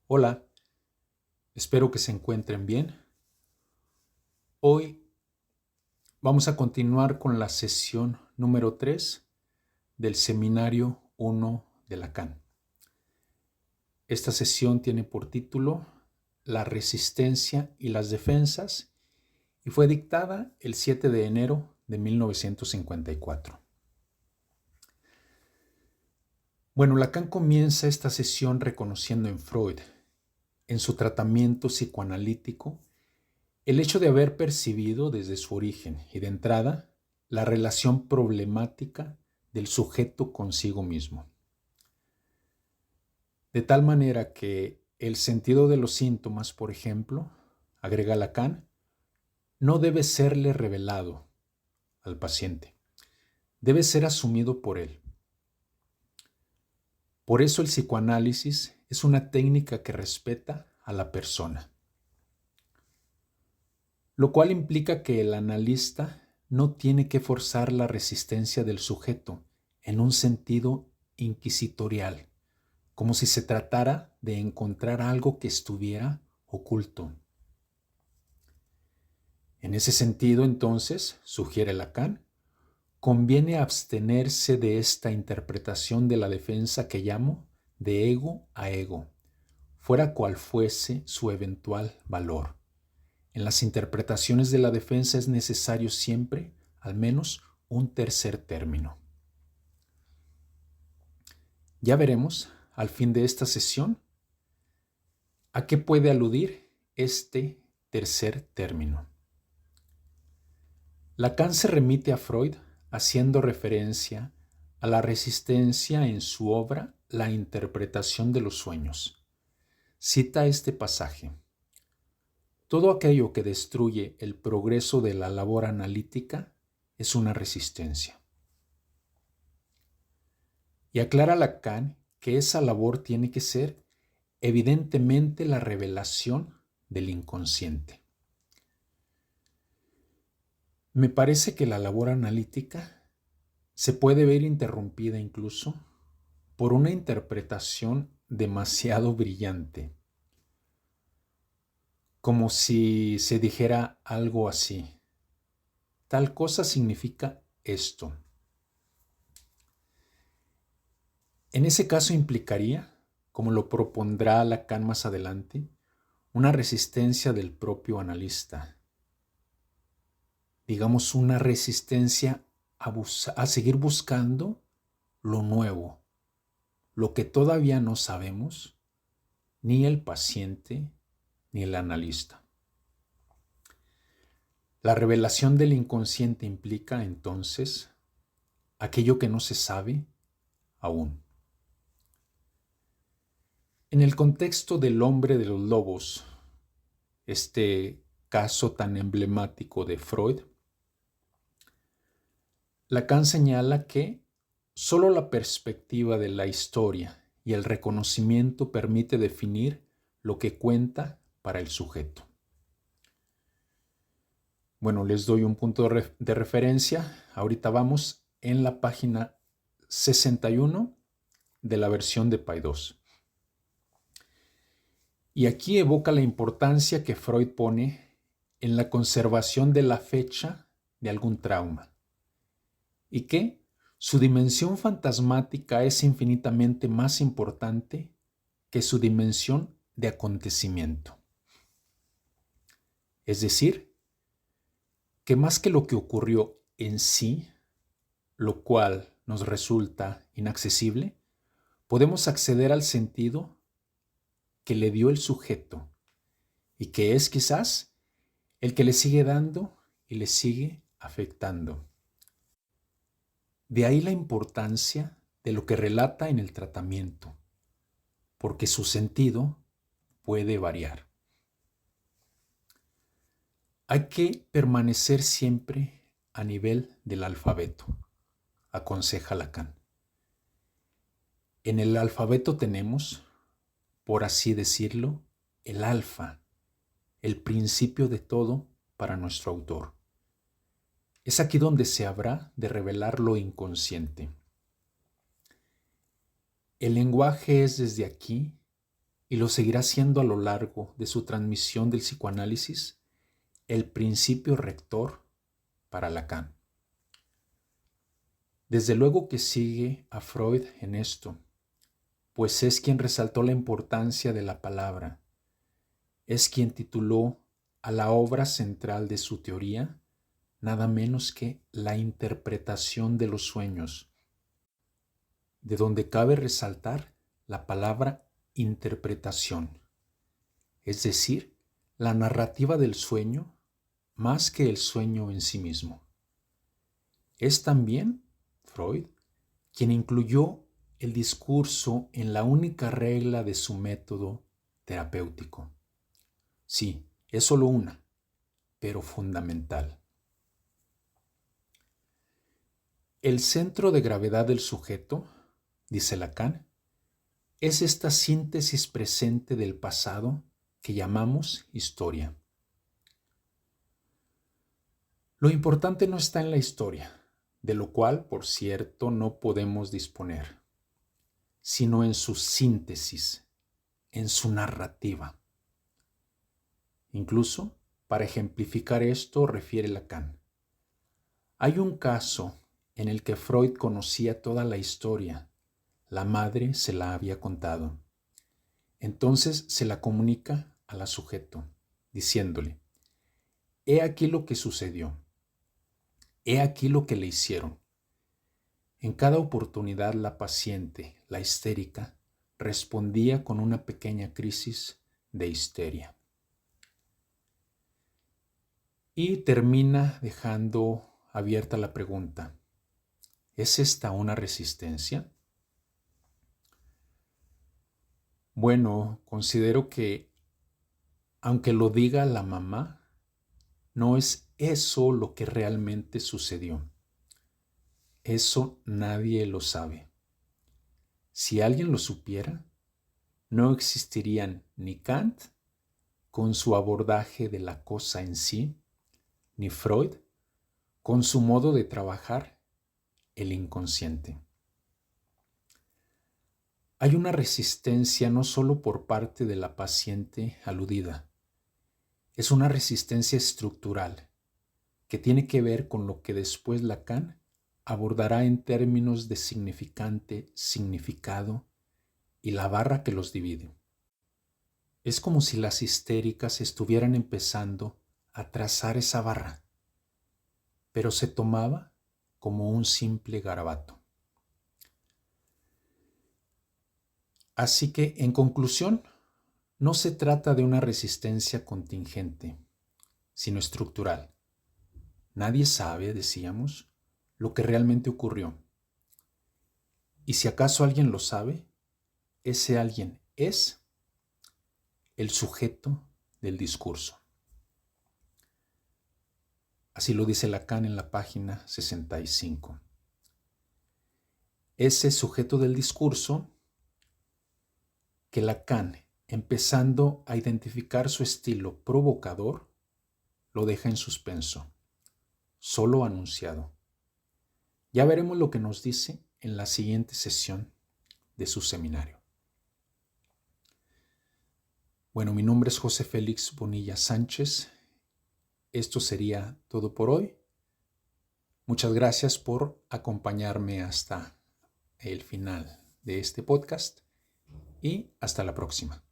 Hola, espero que se encuentren bien. Hoy vamos a continuar con la sesión número 3 del seminario 1 de Lacan. Esta sesión tiene por título La resistencia y las defensas y fue dictada el 7 de enero de 1954. Bueno, Lacan comienza esta sesión reconociendo en Freud, en su tratamiento psicoanalítico, el hecho de haber percibido desde su origen y de entrada la relación problemática del sujeto consigo mismo. De tal manera que el sentido de los síntomas, por ejemplo, agrega Lacan, no debe serle revelado al paciente, debe ser asumido por él. Por eso el psicoanálisis es una técnica que respeta a la persona, lo cual implica que el analista no tiene que forzar la resistencia del sujeto en un sentido inquisitorial, como si se tratara de encontrar algo que estuviera oculto. En ese sentido, entonces, sugiere Lacan, conviene abstenerse de esta interpretación de la defensa que llamo de ego a ego, fuera cual fuese su eventual valor. En las interpretaciones de la defensa es necesario siempre, al menos, un tercer término. Ya veremos, al fin de esta sesión, a qué puede aludir este tercer término. Lacan se remite a Freud haciendo referencia a la resistencia en su obra La interpretación de los sueños. Cita este pasaje. Todo aquello que destruye el progreso de la labor analítica es una resistencia. Y aclara Lacan que esa labor tiene que ser evidentemente la revelación del inconsciente. Me parece que la labor analítica se puede ver interrumpida incluso por una interpretación demasiado brillante, como si se dijera algo así. Tal cosa significa esto. En ese caso implicaría, como lo propondrá Lacan más adelante, una resistencia del propio analista. Digamos, una resistencia a seguir buscando lo nuevo, lo que todavía no sabemos, ni el paciente ni el analista. La revelación del inconsciente implica, entonces, aquello que no se sabe aún. En el contexto del hombre de los lobos, este caso tan emblemático de Freud, Lacan señala que solo la perspectiva de la historia y el reconocimiento permite definir lo que cuenta para el sujeto. Bueno, les doy un punto de referencia. Ahorita vamos en la página 61 de la versión de Paidós. Y aquí evoca la importancia que Freud pone en la conservación de la fecha de algún trauma y que su dimensión fantasmática es infinitamente más importante que su dimensión de acontecimiento. Es decir, que más que lo que ocurrió en sí, lo cual nos resulta inaccesible, podemos acceder al sentido que le dio el sujeto y que es quizás el que le sigue dando y le sigue afectando. De ahí la importancia de lo que relata en el tratamiento, porque su sentido puede variar. Hay que permanecer siempre a nivel del alfabeto, aconseja Lacan. En el alfabeto tenemos, por así decirlo, el alfa, el principio de todo para nuestro autor. Es aquí donde se habrá de revelar lo inconsciente. El lenguaje es desde aquí y lo seguirá siendo a lo largo de su transmisión del psicoanálisis, el principio rector para Lacan. Desde luego que sigue a Freud en esto, pues es quien resaltó la importancia de la palabra, es quien tituló a la obra central de su teoría nada menos que la interpretación de los sueños, de donde cabe resaltar la palabra interpretación, es decir, la narrativa del sueño más que el sueño en sí mismo. Es también Freud quien incluyó el discurso en la única regla de su método terapéutico. Sí, es solo una, pero fundamental. El centro de gravedad del sujeto, dice Lacan, es esta síntesis presente del pasado que llamamos historia. Lo importante no está en la historia, de lo cual, por cierto, no podemos disponer, sino en su síntesis, en su narrativa. Incluso, para ejemplificar esto, refiere Lacan. Hay un caso en el que Freud conocía toda la historia. La madre se la había contado. Entonces se la comunica a la sujeto, diciéndole, he aquí lo que sucedió, he aquí lo que le hicieron. En cada oportunidad la paciente, la histérica, respondía con una pequeña crisis de histeria. Y termina dejando abierta la pregunta, ¿es esta una resistencia? Bueno, considero que, aunque lo diga la mamá, no es eso lo que realmente sucedió. Eso nadie lo sabe. Si alguien lo supiera, no existirían ni Kant con su abordaje de la cosa en sí, ni Freud con su modo de trabajar el inconsciente. Hay una resistencia no solo por parte de la paciente aludida, es una resistencia estructural que tiene que ver con lo que después Lacan abordará en términos de significante, significado y la barra que los divide. Es como si las histéricas estuvieran empezando a trazar esa barra, pero se tomaba como un simple garabato. Así que, en conclusión, no se trata de una resistencia contingente, sino estructural. Nadie sabe, decíamos, lo que realmente ocurrió. Y si acaso alguien lo sabe, ese alguien es el sujeto del discurso. Así lo dice Lacan en la página 65. Ese sujeto del discurso que Lacan, empezando a identificar su estilo provocador, lo deja en suspenso, solo anunciado. Ya veremos lo que nos dice en la siguiente sesión de su seminario. Bueno, mi nombre es José Félix Bonilla Sánchez. Esto sería todo por hoy. Muchas gracias por acompañarme hasta el final de este podcast y hasta la próxima.